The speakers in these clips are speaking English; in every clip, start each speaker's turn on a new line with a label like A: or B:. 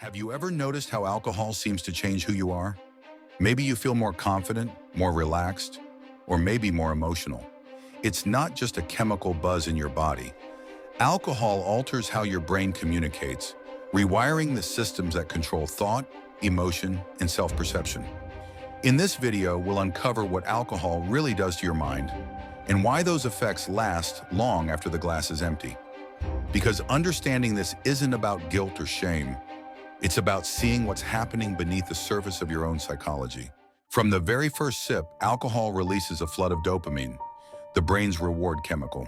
A: Have you ever noticed how alcohol seems to change who you are? Maybe you feel more confident, more relaxed, or maybe more emotional. It's not just a chemical buzz in your body. Alcohol alters how your brain communicates, rewiring the systems that control thought, emotion, and self-perception. In this video, we'll uncover what alcohol really does to your mind and why those effects last long after the glass is empty. Because understanding this isn't about guilt or shame. It's about seeing what's happening beneath the surface of your own psychology. From the very first sip, alcohol releases a flood of dopamine, the brain's reward chemical.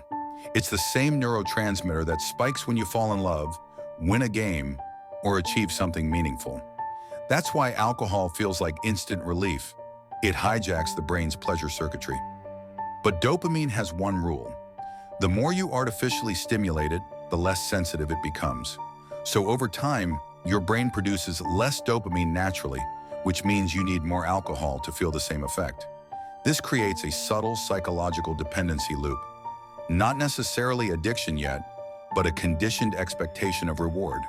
A: It's the same neurotransmitter that spikes when you fall in love, win a game, or achieve something meaningful. That's why alcohol feels like instant relief. It hijacks the brain's pleasure circuitry. But dopamine has one rule. The more you artificially stimulate it, the less sensitive it becomes. So over time, your brain produces less dopamine naturally, which means you need more alcohol to feel the same effect. This creates a subtle psychological dependency loop. Not necessarily addiction yet, but a conditioned expectation of reward.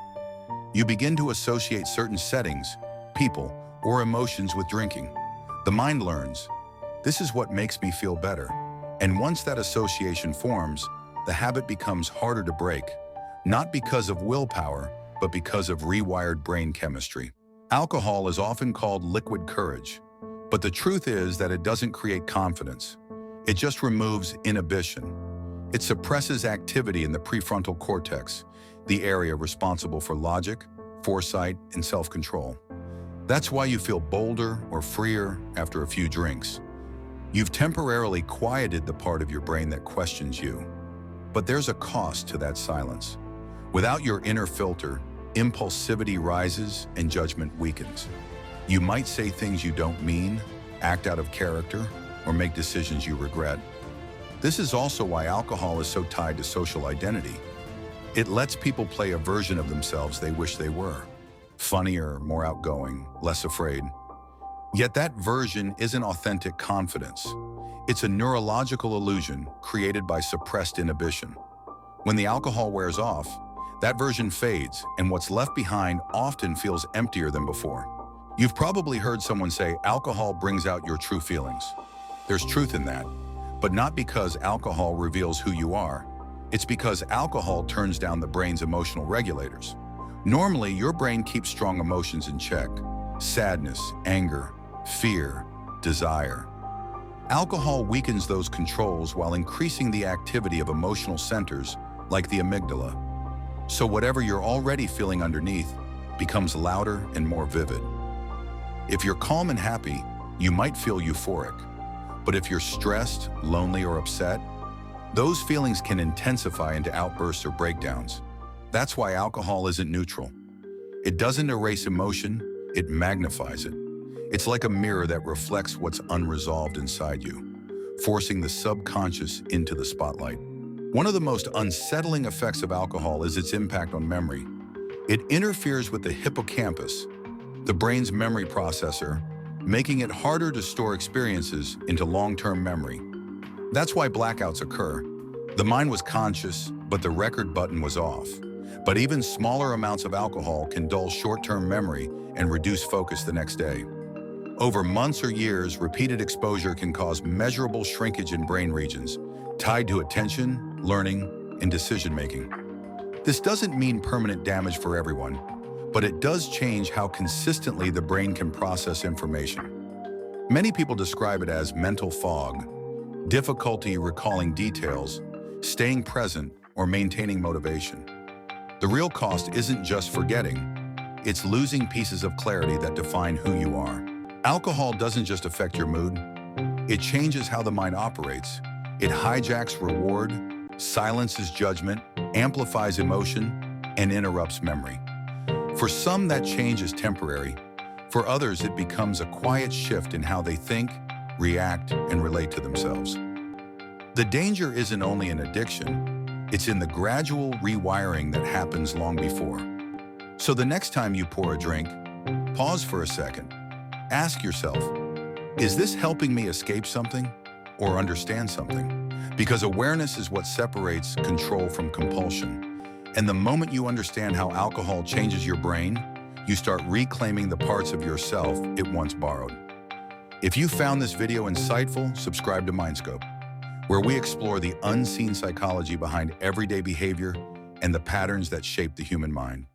A: You begin to associate certain settings, people, or emotions with drinking. The mind learns, this is what makes me feel better. And once that association forms, the habit becomes harder to break, not because of willpower, but because of rewired brain chemistry. Alcohol is often called liquid courage, but the truth is that it doesn't create confidence. It just removes inhibition. It suppresses activity in the prefrontal cortex, the area responsible for logic, foresight, and self-control. That's why you feel bolder or freer after a few drinks. You've temporarily quieted the part of your brain that questions you. But there's a cost to that silence. Without your inner filter, impulsivity rises and judgment weakens. You might say things you don't mean, act out of character, or make decisions you regret. This is also why alcohol is so tied to social identity. It lets people play a version of themselves they wish they were. Funnier, more outgoing, less afraid. Yet that version isn't authentic confidence. It's a neurological illusion created by suppressed inhibition. When the alcohol wears off, that version fades, and what's left behind often feels emptier than before. You've probably heard someone say alcohol brings out your true feelings. There's truth in that, but not because alcohol reveals who you are. It's because alcohol turns down the brain's emotional regulators. Normally, your brain keeps strong emotions in check: sadness, anger, fear, desire. Alcohol weakens those controls while increasing the activity of emotional centers like the amygdala. So whatever you're already feeling underneath becomes louder and more vivid. If you're calm and happy, you might feel euphoric. But if you're stressed, lonely, or upset, those feelings can intensify into outbursts or breakdowns. That's why alcohol isn't neutral. It doesn't erase emotion, it magnifies it. It's like a mirror that reflects what's unresolved inside you, forcing the subconscious into the spotlight. One of the most unsettling effects of alcohol is its impact on memory. It interferes with the hippocampus, the brain's memory processor, making it harder to store experiences into long-term memory. That's why blackouts occur. The mind was conscious, but the record button was off. But even smaller amounts of alcohol can dull short-term memory and reduce focus the next day. Over months or years, repeated exposure can cause measurable shrinkage in brain regions, tied to attention, learning, and decision-making. This doesn't mean permanent damage for everyone, but it does change how consistently the brain can process information. Many people describe it as mental fog, difficulty recalling details, staying present, or maintaining motivation. The real cost isn't just forgetting, it's losing pieces of clarity that define who you are. Alcohol doesn't just affect your mood, it changes how the mind operates. It hijacks reward, silences judgment, amplifies emotion, and interrupts memory. For some, that change is temporary. For others, it becomes a quiet shift in how they think, react, and relate to themselves. The danger isn't only in addiction, it's in the gradual rewiring that happens long before. So the next time you pour a drink, pause for a second. Ask yourself, is this helping me escape something or understand something? Because awareness is what separates control from compulsion. And the moment you understand how alcohol changes your brain, you start reclaiming the parts of yourself it once borrowed. If you found this video insightful, subscribe to Mindscope, where we explore the unseen psychology behind everyday behavior and the patterns that shape the human mind.